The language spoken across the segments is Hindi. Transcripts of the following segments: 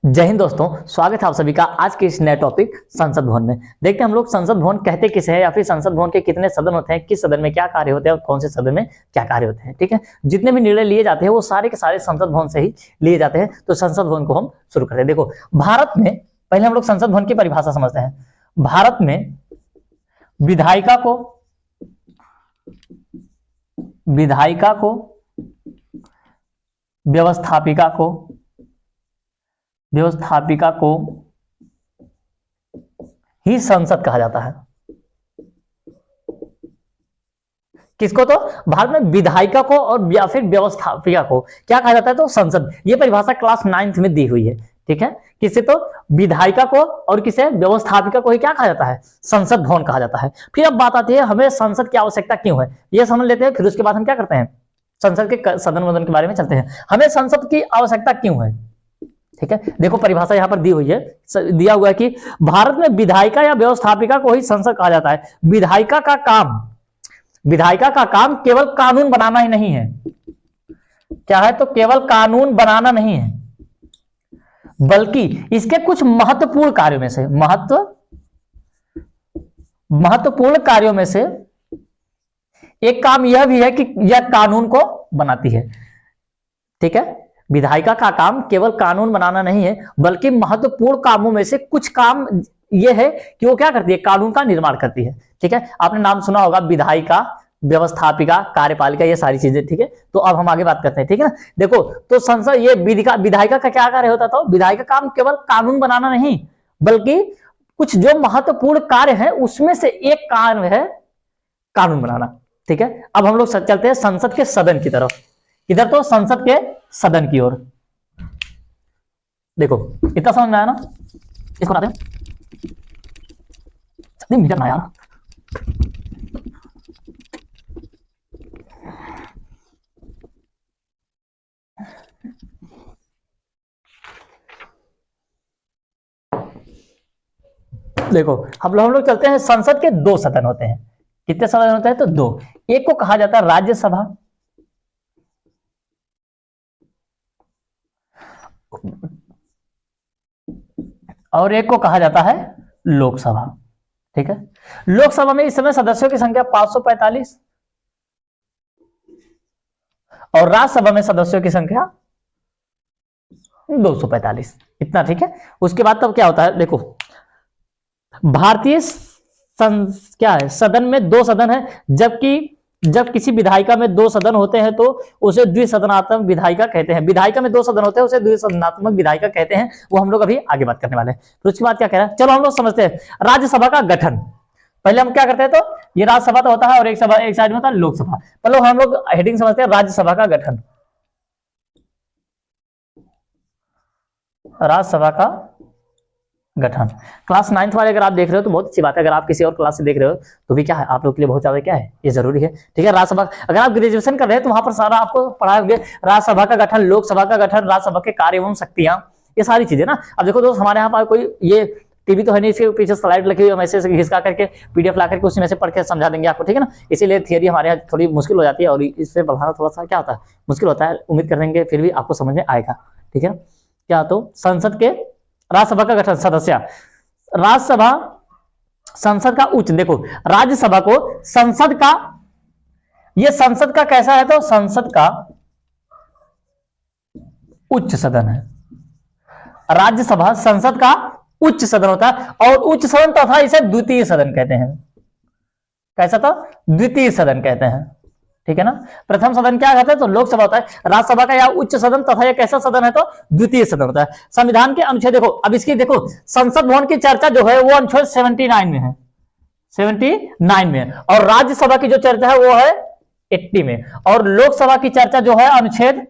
जय हिंद दोस्तों, स्वागत है आप सभी का आज के इस नए टॉपिक संसद भवन में। देखते हैं हम लोग संसद भवन कहते किसे हैं, या फिर संसद भवन के कितने सदन होते हैं, किस सदन में क्या कार्य होते हैं और कौन से सदन में क्या कार्य होते हैं। ठीक है, जितने भी निर्णय लिए जाते हैं वो सारे के सारे संसद भवन से ही लिए जाते हैं। तो संसद भवन को हम शुरू करते हैं। देखो, भारत में पहले हम लोग संसद भवन की परिभाषा समझते हैं। भारत में विधायिका को व्यवस्थापिका को ही संसद कहा जाता है। किसको? तो भारत में विधायिका को और या फिर व्यवस्थापिका को क्या कहा जाता है? तो संसद। ये परिभाषा क्लास 9th में दी हुई है। ठीक है, किसे? तो विधायिका को और किसे? व्यवस्थापिका को ही क्या कहा जाता है? संसद भवन कहा जाता है। फिर अब बात आती है हमें संसद की आवश्यकता क्यों है, ये समझ लेते हैं। फिर उसके बाद हम क्या करते हैं, संसद के सदन वदन के बारे में चलते हैं। हमें संसद की आवश्यकता क्यों है? ठीक है, देखो परिभाषा यहां पर दी हुई है, दिया हुआ है कि भारत में विधायिका या व्यवस्थापिका को ही संसद कहा जाता है। विधायिका का काम केवल कानून बनाना ही नहीं है। क्या है? तो केवल कानून बनाना नहीं है, बल्कि इसके कुछ महत्वपूर्ण कार्यों में से एक काम यह भी है कि यह कानून को बनाती है। ठीक है, विधायिका का काम केवल कानून बनाना नहीं है, बल्कि महत्वपूर्ण कामों में से कुछ काम यह है कि वो क्या करती है? कानून का निर्माण करती है। ठीक है, आपने नाम सुना होगा, विधायिका, व्यवस्थापिका, कार्यपालिका, ये सारी चीजें। ठीक है, तो अब हम आगे बात करते हैं। ठीक है ना, देखो तो संसद, ये विधायिका का क्या कार्य होता था? विधायिका का काम केवल कानून बनाना नहीं, बल्कि कुछ जो महत्वपूर्ण कार्य है उसमें से एक कार्य है कानून बनाना। ठीक है, अब हम लोग चलते हैं संसद के सदन की तरफ। इधर तो संसद के सदन की ओर। देखो इतना समझ में आया ना, इसको बताते हैं। मीटर ना यार, देखो हम लोग चलते हैं। संसद के दो सदन होते हैं। कितने सदन होते हैं? तो दो। एक को कहा जाता है राज्यसभा, और एक को कहा जाता है लोकसभा। ठीक है, लोकसभा में इस समय सदस्यों की संख्या 545 और राज्यसभा में सदस्यों की संख्या 245। इतना। ठीक है, उसके बाद तब क्या होता है? देखो, भारतीय क्या है, सदन में दो सदन है, जबकि जब किसी विधायिका में दो सदन होते हैं तो उसे द्विसदनात्मक विधायिका कहते हैं। विधायिका में दो सदन होते हैं उसे द्विसदनात्मक विधायिका कहते हैं। वो हम लोग अभी आगे बात करने वाले हैं। तो उसके बाद क्या कह रहा है, चलो हम लोग समझते हैं राज्यसभा का गठन। पहले हम क्या करते हैं, तो ये राज्यसभा तो होता है और एक साइड में होता है लोकसभा। पहले हम लोग हेडिंग समझते हैं, राज्यसभा का गठन। राज्यसभा का गठन क्लास 9th वाले अगर आप देख रहे हो तो बहुत अच्छी बात है। अगर आप किसी और क्लास से देख रहे हो तो भी क्या है, आप लोग के लिए बहुत ज्यादा क्या है, ये जरूरी है। ठीक है, राज्यसभा, अगर आप ग्रेजुएशन कर रहे हैं तो वहां पर सारा आपको पढ़ाए होंगे, राज्यसभा का गठन, लोकसभा का गठन, राज्यसभा के कार्य एवं शक्तियां, ये सारी चीजें ना। अब देखो दोस्त, हमारे यहाँ पर कोई ये टीवी तो है नहीं, इसके पीछे स्लाइड लगी हुई, हम ऐसे घिसका करके पीडीएफ ला करके उसी में से पढ़ के समझा देंगे आपको। ठीक है ना, इसीलिए थियरी हमारे यहाँ थोड़ी मुश्किल हो जाती है और इससे बढ़ाना थोड़ा सा क्या होता है, मुश्किल होता है। उम्मीद करेंगे फिर भी आपको समझ में आएगा। ठीक है, क्या? तो संसद के राज्यसभा का गठन, सदस्य राज्यसभा, संसद का उच्च। देखो, राज्यसभा को संसद का, ये संसद का कैसा है, तो संसद का उच्च सदन है। राज्यसभा संसद का उच्च सदन होता है, और उच्च सदन तथा इसे द्वितीय सदन कहते हैं। कैसा था? द्वितीय सदन कहते हैं। ठीक है ना, प्रथम सदन क्या कहते हैं, तो लोकसभा होता है। राज्यसभा का यह उच्च सदन तथा यह कैसा सदन है, तो द्वितीय सदन होता है। संविधान के अनुच्छेद, देखो अब इसकी, देखो संसद भवन की चर्चा जो है वो अनुच्छेद 79 में है, 79 में, और राज्यसभा की जो चर्चा है वो है 80 में, और लोकसभा की चर्चा जो है अनुच्छेद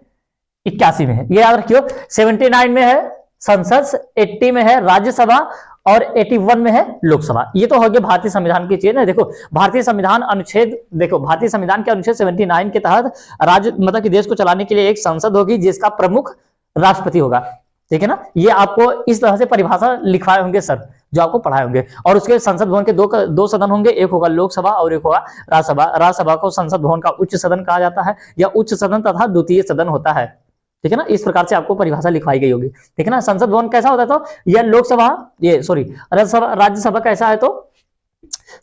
81 में है। ये याद रखियो, 79 में है संसद, 80 में है राज्यसभा और 81 में है लोकसभा। ये तो हो गया भारतीय संविधान की चीज ना। देखो भारतीय संविधान अनुच्छेद, देखो भारतीय संविधान के अनुच्छेद 79 के तहत राज्य, मतलब कि देश को चलाने के लिए एक संसद होगी जिसका प्रमुख राष्ट्रपति होगा। ठीक है ना, ये आपको इस तरह से परिभाषा लिखवाए होंगे सर, जो आपको पढ़ाए होंगे। और उसके संसद भवन के दो सदन होंगे, एक होगा लोकसभा और एक होगा राज्यसभा। राज्यसभा को संसद भवन का उच्च सदन कहा जाता है, या उच्च सदन तथा द्वितीय सदन होता है। ठीक है ना, इस प्रकार से आपको परिभाषा लिखवाई गई होगी। ठीक है ना, संसद भवन कैसा होता है, तो यह लोकसभा, ये सॉरी राज्यसभा कैसा है, तो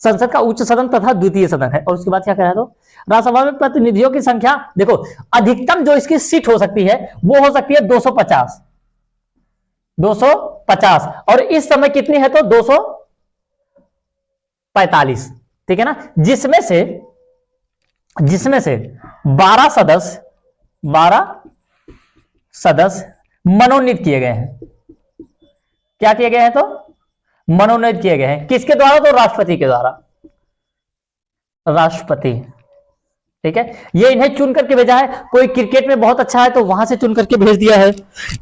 संसद का उच्च सदन तथा द्वितीय सदन है। और उसके बाद क्या कह रहा है, तो राज्यसभा में प्रतिनिधियों की संख्या, देखो अधिकतम जो इसकी सीट हो सकती है वो हो सकती है 250, 250, और इस समय कितनी है, तो 245। ठीक है ना, जिसमें से 12 सदस्य मनोनीत किए गए हैं। क्या किए गए हैं, तो मनोनीत किए गए हैं। किसके द्वारा, तो राष्ट्रपति के द्वारा, राष्ट्रपति। ठीक है, ये इन्हें चुन करके भेजा है। कोई क्रिकेट में बहुत अच्छा है तो वहां से चुन करके भेज दिया है,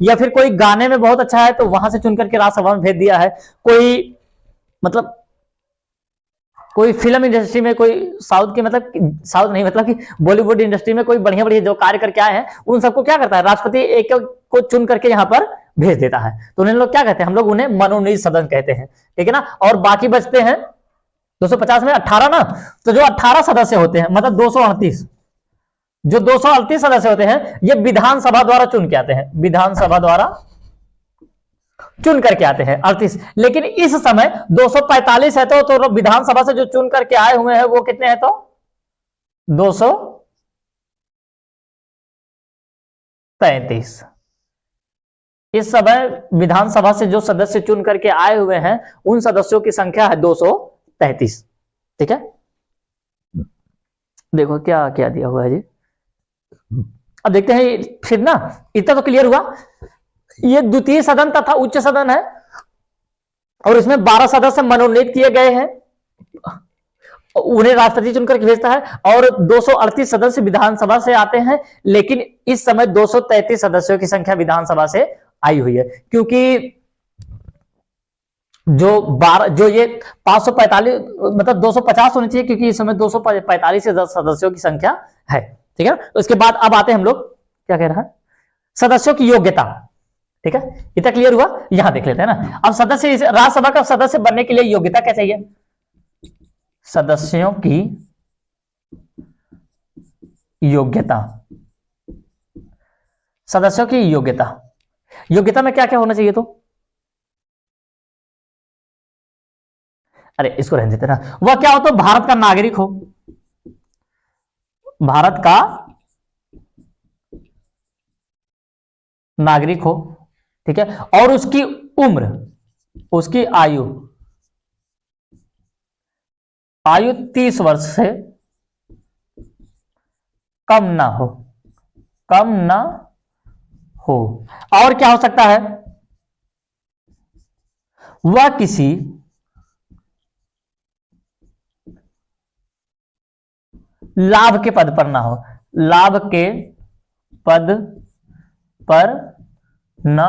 या फिर कोई गाने में बहुत अच्छा है तो वहां से चुन करके राज्यसभा में भेज दिया है। कोई मतलब कोई फिल्म इंडस्ट्री में, कोई साउथ नहीं, मतलब कि बॉलीवुड इंडस्ट्री में कोई बढ़िया बढ़िया जो कार्य करके आए हैं, उन सबको क्या करता है, राष्ट्रपति एक को चुन करके यहाँ पर भेज देता है। तो उन्हें लोग क्या कहते हैं, हम लोग उन्हें मनोनीत सदन कहते हैं। ठीक है ना, और बाकी बचते हैं 250 में 18 ना, तो जो 18 सदस्य होते हैं, मतलब 238, जो 238 सदस्य होते हैं, ये विधानसभा द्वारा चुन के आते हैं, विधानसभा द्वारा चुन करके आते हैं 38। लेकिन इस समय 245 है, तो विधानसभा से जो चुन करके आए हुए हैं वो कितने हैं, तो 233। इस समय विधानसभा से जो सदस्य चुन करके आए हुए हैं, उन सदस्यों की संख्या है 233। ठीक है, देखो क्या क्या दिया हुआ है जी। अब देखते हैं फिर ना, इतना तो क्लियर हुआ। ये द्वितीय सदन तथा उच्च सदन है, और इसमें 12 सदस्य मनोनीत किए गए हैं, उन्हें राष्ट्रपति चुनकर भेजता है, और 238 सदस्य विधानसभा से आते हैं। लेकिन इस समय 233 सदस्यों की संख्या विधानसभा से आई हुई है, क्योंकि जो ये 545, मतलब 250 होनी चाहिए, क्योंकि इस समय 245 सदस्यों की संख्या है। ठीक है, उसके बाद अब आते हैं हम लोग, क्या कह रहा है, सदस्यों की योग्यता। ठीक है, इतना क्लियर हुआ। यहां देख लेते हैं ना, अब सदस्य, राज्यसभा का सदस्य बनने के लिए योग्यता क्या चाहिए, सदस्यों की योग्यता, सदस्यों की योग्यता, योग्यता में क्या क्या होना चाहिए, तो अरे इसको रहने देते ना, वह क्या हो, तो भारत का नागरिक हो, भारत का नागरिक हो। ठीक है, और उसकी उम्र, उसकी आयु 30 वर्ष से कम ना हो, कम ना हो। और क्या हो सकता है, वह किसी लाभ के पद पर ना हो, लाभ के पद पर न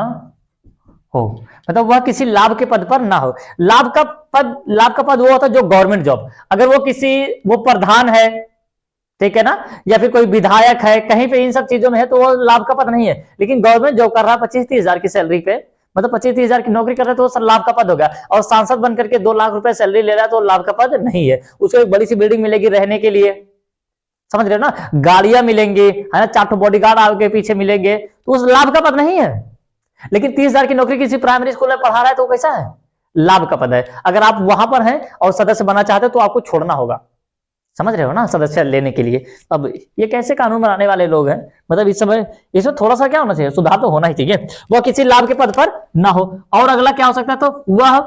हो, मतलब वह किसी लाभ के पद पर ना हो। लाभ का पद वो होता है जो गवर्नमेंट जॉब, अगर वो वो प्रधान है, ठीक है ना, या फिर कोई विधायक है, कहीं पे इन सब चीजों में है, तो वो लाभ का पद नहीं है। लेकिन गवर्नमेंट जॉब कर रहा है 25-30 हजार की सैलरी पे, मतलब 25-30 हजार की नौकरी कर रहा है, तो वो लाभ का पद हो गया। और सांसद बनकर के 2 लाख रुपए सैलरी ले रहा है, तो लाभ का पद नहीं है। उसको एक बड़ी सी बिल्डिंग मिलेगी रहने के लिए, समझ रहे हो ना, गाड़ियां मिलेंगी, है ना, 4 बॉडीगार्ड आगे पीछे मिलेंगे, तो उस लाभ का पद नहीं है। लेकिन 30 हजार की नौकरी किसी प्राइमरी स्कूल में पढ़ा रहा है, तो कैसा है, लाभ का पद है। अगर आप वहां पर हैं और सदस्य बनना चाहते हो, तो आपको छोड़ना होगा, समझ रहे हो ना, सदस्य लेने के लिए। अब ये कैसे कानून बनाने वाले लोग हैं, मतलब इस समय इसमें थोड़ा सा क्या होना चाहिए, सुधार तो होना ही चाहिए। वह किसी लाभ के पद पर ना हो। और अगला क्या हो सकता है, तो वह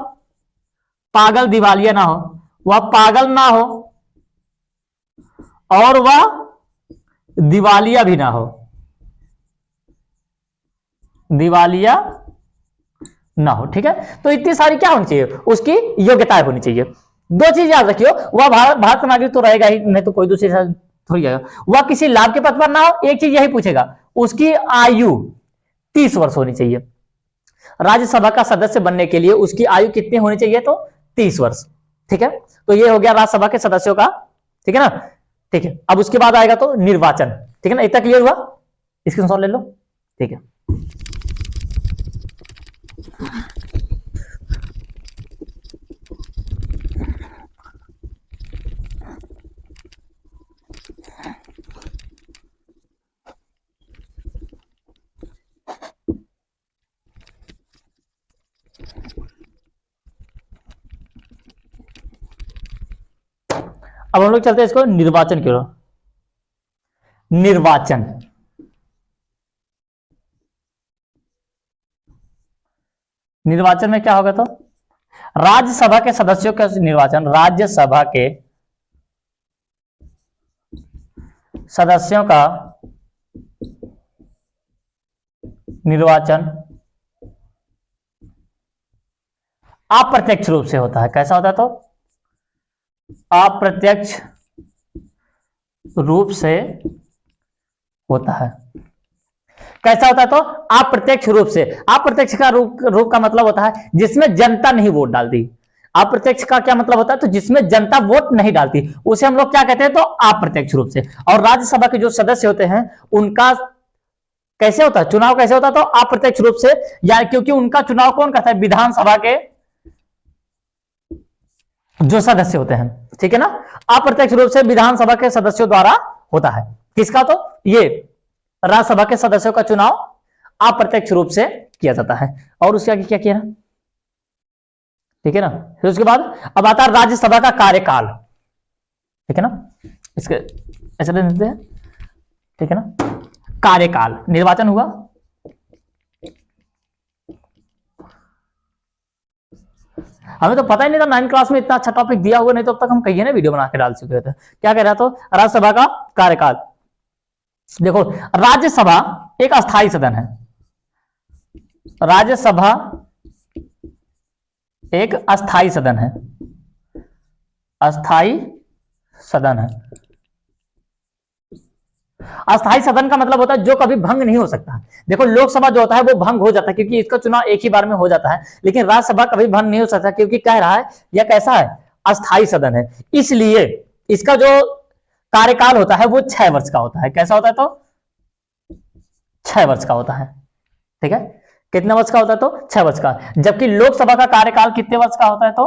पागल दिवालिया ना हो, वह पागल ना हो, और वह दिवालिया भी ना हो, दिवालिया ना हो। ठीक है, तो इतनी सारी क्या होनी चाहिए, उसकी योग्यताएं होनी चाहिए। 2 चीज याद रखियो, वह भारत का नागरिक तो रहेगा ही, नहीं तो कोई दूसरी थोड़ी जाएगा। वह किसी लाभ के पद पर ना हो, एक चीज यही पूछेगा, उसकी आयु 30 वर्ष होनी चाहिए। राज्यसभा का सदस्य बनने के लिए उसकी आयु कितनी होनी चाहिए, तो 30 वर्ष। ठीक है, तो ये हो गया राज्यसभा के सदस्यों का। ठीक है ना, ठीक है, अब उसके बाद आएगा तो निर्वाचन। ठीक है ना, इतना क्लियर हुआ, स्क्रीनशॉट ले लो। ठीक है, अब हम लोग चलते हैं इसको निर्वाचन की ओर। निर्वाचन, निर्वाचन में क्या होगा तो राज्यसभा के सदस्यों का निर्वाचन, राज्यसभा के सदस्यों का निर्वाचन अप्रत्यक्ष रूप से होता है। कैसा होता है तो अप्रत्यक्ष रूप से होता है। कैसा होता है तो अप्रत्यक्ष रूप से। अप्रत्यक्ष का रूप का मतलब होता है जिसमें जनता नहीं वोट डालती। अप्रत्यक्ष का क्या मतलब होता है तो जिसमें जनता वोट नहीं डालती, उसे हम लोग क्या कहते हैं तो अप्रत्यक्ष रूप से। और राज्यसभा के जो सदस्य होते हैं उनका कैसे होता है चुनाव, कैसे होता है तो अप्रत्यक्ष रूप से, या क्योंकि उनका चुनाव कौन करता है, विधानसभा के जो सदस्य होते हैं, ठीक है ना। अप्रत्यक्ष रूप से विधानसभा के सदस्यों द्वारा होता है। किसका तो ये राज्यसभा के सदस्यों का चुनाव अप्रत्यक्ष रूप से किया जाता है। और उसके आगे क्या किया ना, ठीक है ना। फिर उसके बाद अब आता है राज्यसभा का कार्यकाल, ठीक है ना। इसके ऐसे देते हैं, ठीक है ना। कार्यकाल, निर्वाचन हुआ, हमें तो पता ही नहीं था 9th क्लास में इतना अच्छा टॉपिक दिया हुआ, नहीं तो अब तक हम कहीं ना वीडियो बना के डाल चुके थे। क्या कह रहा तो राज्यसभा का कार्यकाल। देखो राज्यसभा एक अस्थायी सदन है, राज्यसभा एक अस्थायी सदन है, अस्थायी सदन है। अस्थायी सदन का मतलब होता है जो कभी भंग नहीं हो सकता। देखो लोकसभा जो होता है वो भंग हो जाता है क्योंकि इसका चुनाव एक ही बार में हो जाता है, लेकिन राज्यसभा कभी भंग नहीं हो सकता क्योंकि कह रहा है यह कैसा है, अस्थायी सदन है। इसलिए इसका जो कार्यकाल होता है वो 6 वर्ष का होता है। कैसा होता है तो 6 वर्ष का होता है, ठीक है। कितने वर्ष का होता है तो 6 वर्ष का। जबकि लोकसभा का कार्यकाल कितने वर्ष का होता है तो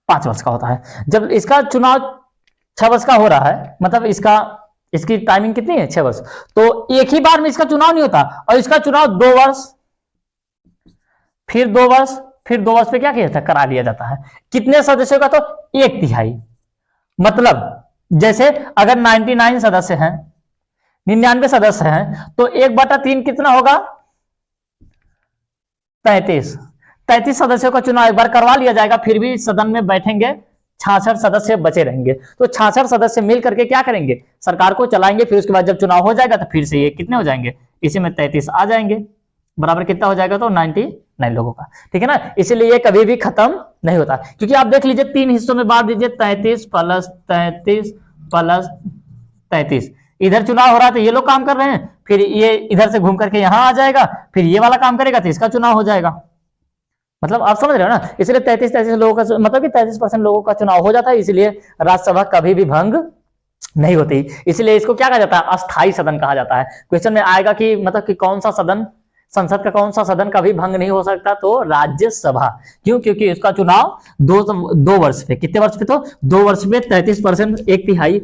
5 वर्ष का होता है। जब इसका चुनाव 6 वर्ष का हो रहा है, मतलब इसकी टाइमिंग कितनी है 6 वर्ष, तो एक ही बार में इसका चुनाव नहीं होता। और इसका चुनाव 2 वर्ष, फिर 2 वर्ष, फिर 2 वर्ष पे क्या किया जाता है, करा लिया जाता है। कितने सदस्यों का तो 1/3। मतलब जैसे अगर 99 सदस्य हैं, 99 सदस्य हैं, तो 1/3 कितना होगा, 33 सदस्यों का चुनाव एक बार करवा लिया जाएगा। फिर भी सदन में बैठेंगे 66 सदस्य बचे रहेंगे। तो 66 सदस्य मिल करके क्या करेंगे, सरकार को चलाएंगे। फिर उसके बाद जब चुनाव हो जाएगा तो फिर से ये कितने हो जाएंगे, इसी में 33 आ जाएंगे, बराबर कितना हो जाएगा तो 99 लोगों का, ठीक है ना। इसीलिए ये कभी भी खत्म नहीं होता, क्योंकि आप देख लीजिए 3 हिस्सों में बांट दीजिए, 33 प्लस 33 प्लस 33। इधर चुनाव हो रहा है तो ये लोग काम कर रहे हैं, फिर ये इधर से घूम करके यहां आ जाएगा, फिर ये वाला काम करेगा तो इसका चुनाव हो जाएगा। मतलब आप समझ रहे हो ना। इसलिए 33 लोगों का मतलब कि 33% लोगों का चुनाव हो जाता है। इसलिए राज्यसभा कभी भी भंग नहीं होती। इसलिए इसको क्या कहा जाता है, अस्थायी सदन कहा जाता है। क्वेश्चन में आएगा कि मतलब कि कौन सा सदन, संसद का कौन सा सदन कभी भंग नहीं हो सकता, तो राज्यसभा। क्यों, क्योंकि इसका चुनाव 2 वर्ष पे, कितने वर्ष पे तो 2 वर्ष में 33%, 1/3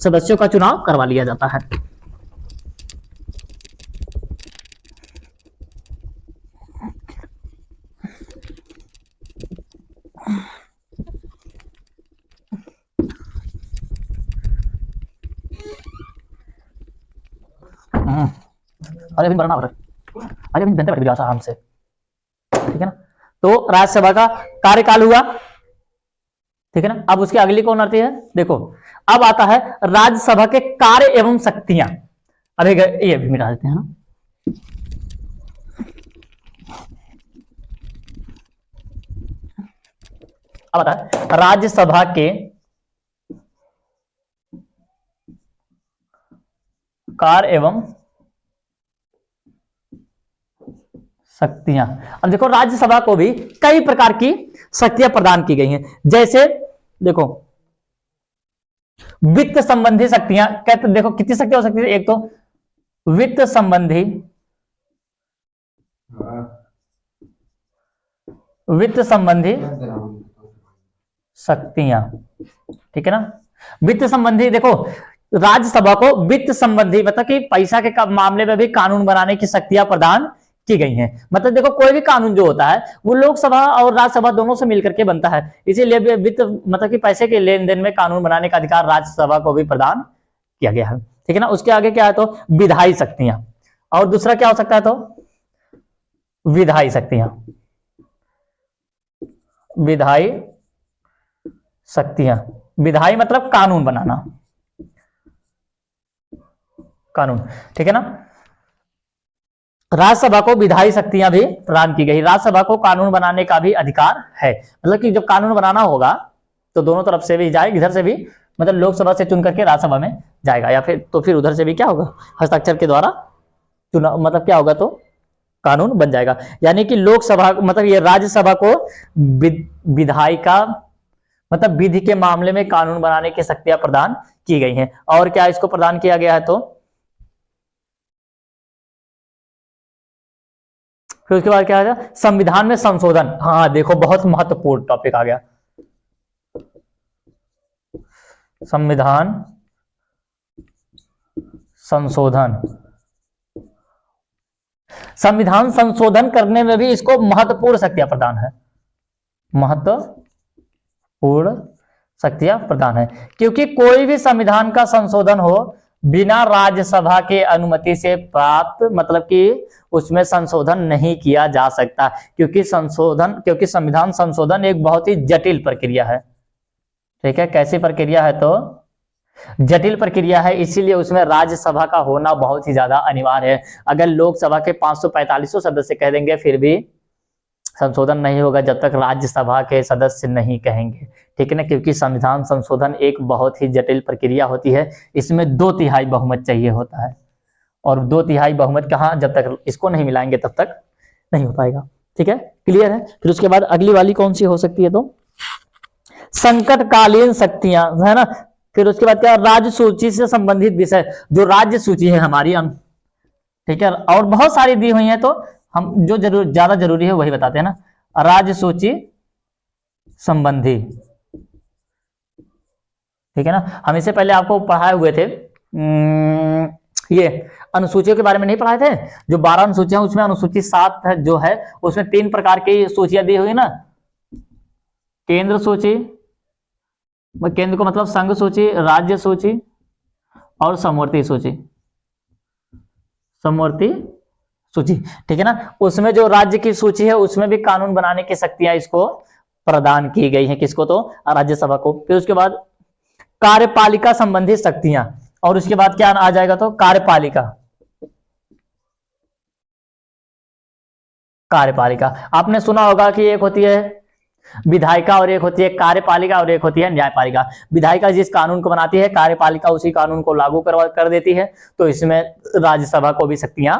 सदस्यों का चुनाव करवा लिया जाता है। अरे अभी बनना, अरे अभी बनते बैठ आराम से, ठीक है ना। तो राज्यसभा का कार्यकाल हुआ, ठीक है ना। अब उसकी अगली कौन आती है, देखो अब आता है राज्यसभा के कार्य एवं शक्तियां। अभी ये भी मिटा देते हैं ना। अब आता है राज्यसभा के कार्य एवं शक्तियां। अब देखो राज्यसभा को भी कई प्रकार की शक्तियां प्रदान की गई हैं। जैसे देखो वित्त संबंधी शक्तियां, कहते देखो कितनी शक्तियां हो सकती है। एक तो वित्त संबंधी, वित्त संबंधी शक्तियां, ठीक है ना। वित्त संबंधी, देखो राज्यसभा को वित्त संबंधी मतलब कि पैसा के मामले में भी कानून बनाने की शक्तियां प्रदान की गई हैं। मतलब देखो कोई भी कानून जो होता है वो लोकसभा और राज्यसभा दोनों से मिलकर के बनता है, इसीलिए वित्त मतलब कि पैसे के लेन देन में कानून बनाने का अधिकार राज्यसभा को भी प्रदान किया गया है। ठीक है ना। उसके आगे क्या है तो विधायी शक्तियां, और दूसरा क्या हो सकता है तो विधायी शक्तियां, विधायी शक्तियां, विधायी मतलब कानून बनाना, कानून। ठीक है ना। राज्यसभा को विधायी शक्तियां भी प्रदान की गई। राज्यसभा को कानून बनाने का भी अधिकार है, मतलब कि जब कानून बनाना होगा तो दोनों तरफ से भी जाए, इधर से भी मतलब लोकसभा से चुन करके राज्यसभा में जाएगा, या फिर तो फिर उधर से भी क्या होगा हस्ताक्षर के द्वारा चुनाव मतलब क्या होगा तो कानून बन जाएगा। यानी कि लोकसभा मतलब ये राज्यसभा को विधायिका मतलब विधि के मामले में कानून बनाने की शक्तियां प्रदान की गई हैं। और क्या इसको प्रदान किया गया है तो फिर उसके बाद क्या आ गया संविधान में संशोधन। हाँ देखो बहुत महत्वपूर्ण टॉपिक आ गया, संविधान संशोधन। संविधान संशोधन करने में भी इसको महत्वपूर्ण शक्तियां प्रदान है, महत्वपूर्ण शक्तियां प्रदान है, क्योंकि कोई भी संविधान का संशोधन हो बिना राज्यसभा के अनुमति से प्राप्त मतलब कि उसमें संशोधन नहीं किया जा सकता, क्योंकि संविधान संशोधन एक बहुत ही जटिल प्रक्रिया है। ठीक है, कैसी प्रक्रिया है तो जटिल प्रक्रिया है, इसीलिए उसमें राज्यसभा का होना बहुत ही ज्यादा अनिवार्य है। अगर लोकसभा के 545 सदस्य कह देंगे फिर भी संशोधन नहीं होगा जब तक राज्यसभा के सदस्य नहीं कहेंगे। ठीक है ना, क्योंकि संविधान संशोधन एक बहुत ही जटिल प्रक्रिया होती है, इसमें 2/3 बहुमत चाहिए होता है, और 2/3 बहुमत कहाँ जब तक इसको नहीं मिलाएंगे तब तक नहीं हो पाएगा। ठीक है, क्लियर है। फिर उसके बाद अगली वाली कौन सी हो सकती है तो संकटकालीन शक्तियां, है ना। फिर उसके बाद क्या राज्य सूची से संबंधित विषय, जो राज्य सूची है हमारी, ठीक है, और बहुत सारी दी हुई है तो हम जो ज्यादा जरूरी है वही बताते हैं ना। राज्य सूची संबंधी, ठीक है ना। हम इससे पहले आपको पढ़ाए हुए थे ये अनुसूचियों के बारे में नहीं पढ़ाए थे, जो 12 अनुसूचियां उसमें अनुसूची 7 है जो है उसमें 3 प्रकार की सूचियां दी हुई ना, केंद्र सूची, केंद्र को मतलब संघ सूची, राज्य सूची और समवर्ती सूची, समवर्ती सूची। ठीक है ना, उसमें जो राज्य की सूची है उसमें भी कानून बनाने की शक्तियां इसको प्रदान की गई हैं, किसको तो राज्यसभा को। फिर उसके बाद कार्यपालिका संबंधी शक्तियां, और उसके बाद क्या आ जाएगा तो कार्यपालिका, कार्यपालिका आपने सुना होगा कि एक होती है विधायिका और एक होती है कार्यपालिका और एक होती है न्यायपालिका। विधायिका जिस कानून को बनाती है, कार्यपालिका उसी कानून को लागू कर देती है। तो इसमें राज्यसभा को भी शक्तियां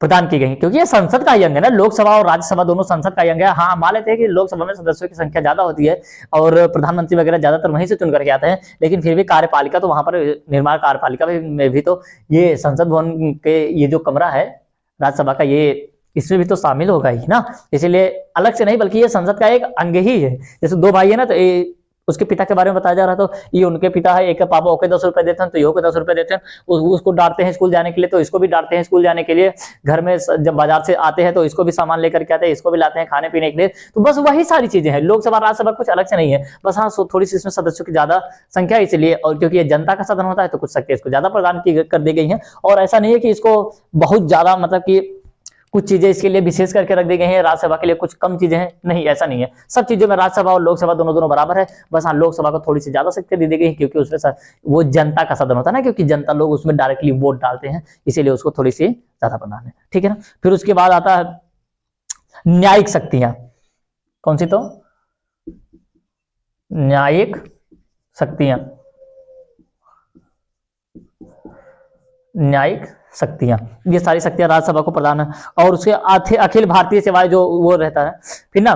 प्रदान की गई, क्योंकि ये संसद का ही अंग है ना, लोकसभा और राज्यसभा दोनों संसद का ही अंग है। हाँ मान लेते हैं कि लोकसभा में सदस्यों की संख्या ज्यादा होती है और प्रधानमंत्री वगैरह ज्यादातर वहीं से चुन करके आते हैं, लेकिन फिर भी कार्यपालिका तो वहां पर निर्माण कार्यपालिका में भी तो ये संसद भवन के ये जो कमरा है राज्यसभा का, ये इसमें भी तो शामिल होगा ही ना, इसीलिए अलग से नहीं बल्कि ये संसद का एक अंग ही है। जैसे 2 भाई है ना, तो उसके पिता के बारे में बताया जा रहा, तो ये उनके पिता है, एक का पापा ओके 10 रुपए देते हैं तो ये को 10 रुपए देते हैं, उसको डांटते हैं स्कूल जाने के लिए तो इसको भी डांटते हैं स्कूल जाने के लिए, घर में जब बाजार से आते हैं तो इसको भी सामान लेकर के आते हैं, इसको भी लाते हैं खाने पीने के लिए। तो बस वही सारी चीजें हैं, लोकसभा राज्यसभा कुछ अलग से नहीं है, बस हाँ थोड़ी सी इसमें सदस्यों की ज्यादा संख्या इसलिए, और क्योंकि ये जनता का सदन होता है तो कुछ शक्ति इसको ज्यादा प्रदान कर दी गई है। और ऐसा नहीं है कि इसको बहुत ज्यादा मतलब कि कुछ चीजें इसके लिए विशेष करके रख दी गई हैं, राज्यसभा के लिए कुछ कम चीजें हैं, नहीं ऐसा नहीं है। सब चीजों में राज्यसभा और लोकसभा दोनों बराबर है, बस हाँ लोकसभा को थोड़ी सी ज्यादा शक्ति दे दी गई है क्योंकि उसमें वो जनता का सदन होता है ना, क्योंकि जनता लोग उसमें डायरेक्टली वोट डालते हैं, इसीलिए उसको थोड़ी सी ज्यादा प्रदान है। ठीक है ना। फिर उसके बाद आता है न्यायिक शक्तियां, कौन सी तो न्यायिक शक्तियां, न्यायिक शक्तियां, ये सारी शक्तियां राज्यसभा को प्रदान है। और उसके अखिल भारतीय सेवाएं जो वो रहता है, फिर ना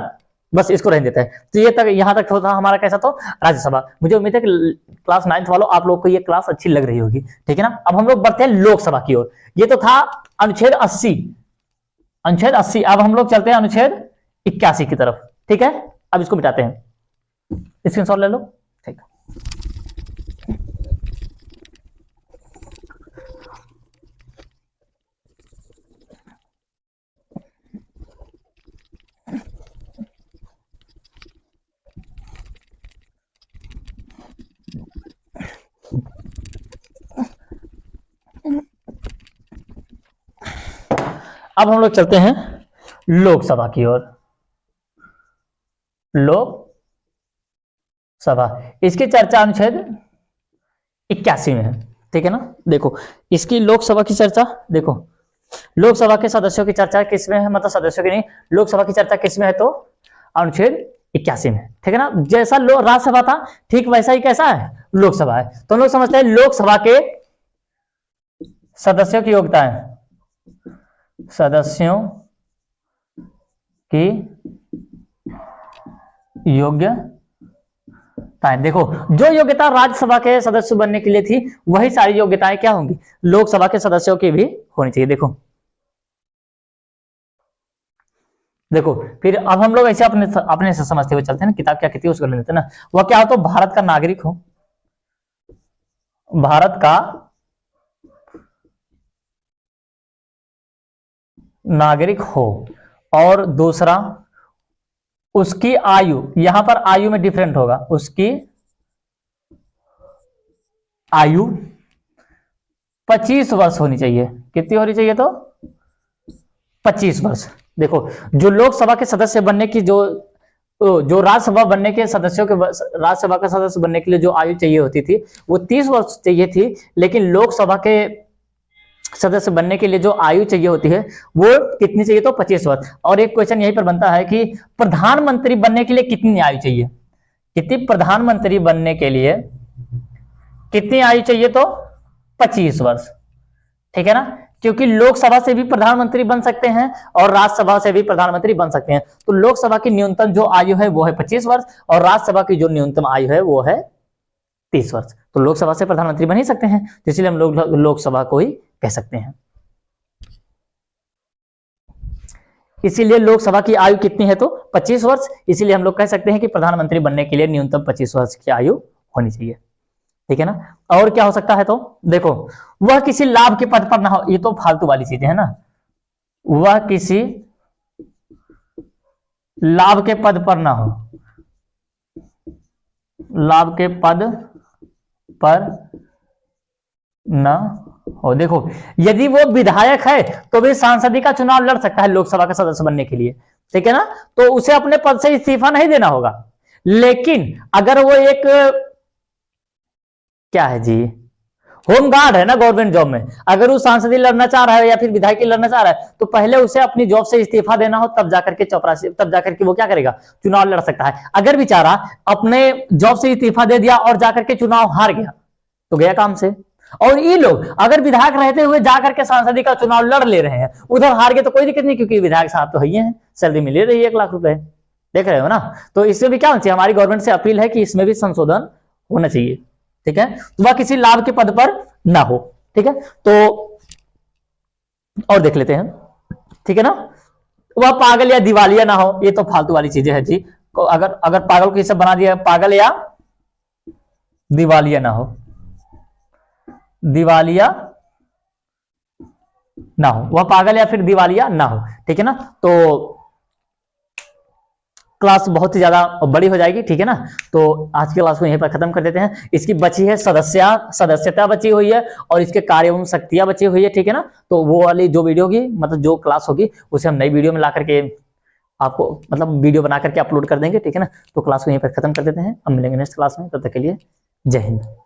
बस इसको रहने देते हैं। तो ये तक यहां तक होता हमारा कैसा तो राज्यसभा। मुझे उम्मीद है कि क्लास 9th वालों आप लोग को ये क्लास अच्छी लग रही होगी। ठीक है ना। अब हम लोग बढ़ते हैं लोकसभा की ओर। ये तो था अनुच्छेद 80, अनुच्छेद 80। अब हम लोग चलते हैं अनुच्छेद 81 की तरफ। ठीक है, अब इसको मिटाते हैं, स्क्रीनशॉट ले लो। ठीक, अब हम लोग चलते हैं लोकसभा की ओर। लोकसभा, इसकी चर्चा अनुच्छेद 81 में है, ठीक है ना। देखो इसकी लोकसभा की चर्चा, देखो लोकसभा के सदस्यों की चर्चा किसमें है, मतलब सदस्यों की नहीं, लोकसभा की चर्चा किसमें है, तो अनुच्छेद 81 में, ठीक है ना। जैसा राज्यसभा था ठीक वैसा ही कैसा है, लोकसभा है। तो हम लोग समझते हैं लोकसभा के सदस्यों की योग्यता है, सदस्यों की योग्यताएं। देखो जो योग्यता राज्यसभा के सदस्य बनने के लिए थी वही सारी योग्यताएं क्या होंगी, लोकसभा के सदस्यों की भी होनी चाहिए। देखो फिर अब हम लोग ऐसे अपने से समझते हुए चलते हैं ना, किताब क्या कहती है उसको ले लेते हैं ना। वह क्या हो, तो भारत का नागरिक हो, भारत का नागरिक हो, और दूसरा उसकी आयु, यहां पर आयु में डिफरेंट होगा, उसकी आयु 25 वर्ष होनी चाहिए। कितनी होनी चाहिए, तो 25 वर्ष। देखो जो लोकसभा के सदस्य बनने की जो राज्यसभा बनने के सदस्यों के, राज्यसभा का सदस्य बनने के लिए जो आयु चाहिए होती थी वो 30 वर्ष चाहिए थी, लेकिन लोकसभा के सदस्य बनने के लिए जो आयु चाहिए होती है वो कितनी चाहिए, तो 25 वर्ष। और एक क्वेश्चन यहीं पर बनता है कि प्रधानमंत्री बनने के लिए कितनी आयु चाहिए, कितनी प्रधानमंत्री बनने के लिए कितनी आयु चाहिए, तो 25 वर्ष, ठीक है ना। क्योंकि लोकसभा से भी प्रधानमंत्री बन सकते हैं और राज्यसभा से भी प्रधानमंत्री बन सकते हैं। तो लोकसभा की न्यूनतम जो आयु है वो है 25 वर्ष और राज्यसभा की जो न्यूनतम आयु है वो है 30 वर्ष। तो लोकसभा से प्रधानमंत्री बन ही सकते हैं, तो इसलिए हम लोग लोकसभा को ही कह सकते हैं। इसीलिए लोकसभा की आयु कितनी है, तो 25 वर्ष। इसीलिए हम लोग कह सकते हैं कि प्रधानमंत्री बनने के लिए न्यूनतम 25 वर्ष की आयु होनी चाहिए, ठीक है ना। और क्या हो सकता है, तो देखो वह किसी लाभ के पद पर ना हो, ये तो फालतू वाली चीजें है ना। वह किसी लाभ के पद पर ना हो, लाभ के पद पर न हो। देखो यदि वो विधायक है तो भी सांसदी का चुनाव लड़ सकता है लोकसभा का सदस्य बनने के लिए, ठीक है ना। तो उसे अपने पद से इस्तीफा नहीं देना होगा। लेकिन अगर वो एक क्या है जी, होम गार्ड है ना गवर्नमेंट जॉब में, अगर वो सांसदी लड़ना चाह रहा है या फिर विधायक लड़ना चाह रहा है तो पहले उसे अपनी जॉब से इस्तीफा देना हो, तब जाकर के चपरासी, तब जाकर के वो क्या करेगा, चुनाव लड़ सकता है। अगर बेचारा अपने जॉब से इस्तीफा दे दिया और जाकर के चुनाव हार गया तो गया काम से। और ये लोग अगर विधायक रहते हुए जाकर के सांसदी का चुनाव लड़ ले रहे हैं, उधर हार गए तो कोई दिक्कत नहीं, क्योंकि विधायक साहब तो है, सैलरी मिल रही है 1 लाख रुपए, देख रहे हो ना। तो इसमें भी क्या होना चाहिए, हमारी गवर्नमेंट से अपील है कि इसमें भी संशोधन होना चाहिए, ठीक है। तो वह किसी लाभ के पद पर ना हो, ठीक है। तो और देख लेते हैं, ठीक है ना। वह पागल या दिवालिया ना हो, ये तो फालतू वाली चीजें हैं जी। अगर अगर पागल को सब बना दिया, पागल या दिवालिया ना हो, दिवालिया ना हो, वह पागल या फिर दिवालिया ना हो, ठीक है ना। तो क्लास बहुत ही ज्यादा बड़ी हो जाएगी, ठीक है ना। तो आज की क्लास को यहीं पर खत्म कर देते हैं। इसकी बची है सदस्यता बची हुई है और इसके कार्य एवं शक्तियां बची हुई है, ठीक है ना। तो वो वाली जो वीडियो होगी, मतलब जो क्लास होगी उसे हम नई वीडियो में ला करके आपको, मतलब वीडियो बना करके अपलोड कर देंगे, ठीक है ना। तो क्लास को यहीं पर खत्म कर देते हैं, हम मिलेंगे नेक्स्ट क्लास में, तब तक के लिए जय हिंद।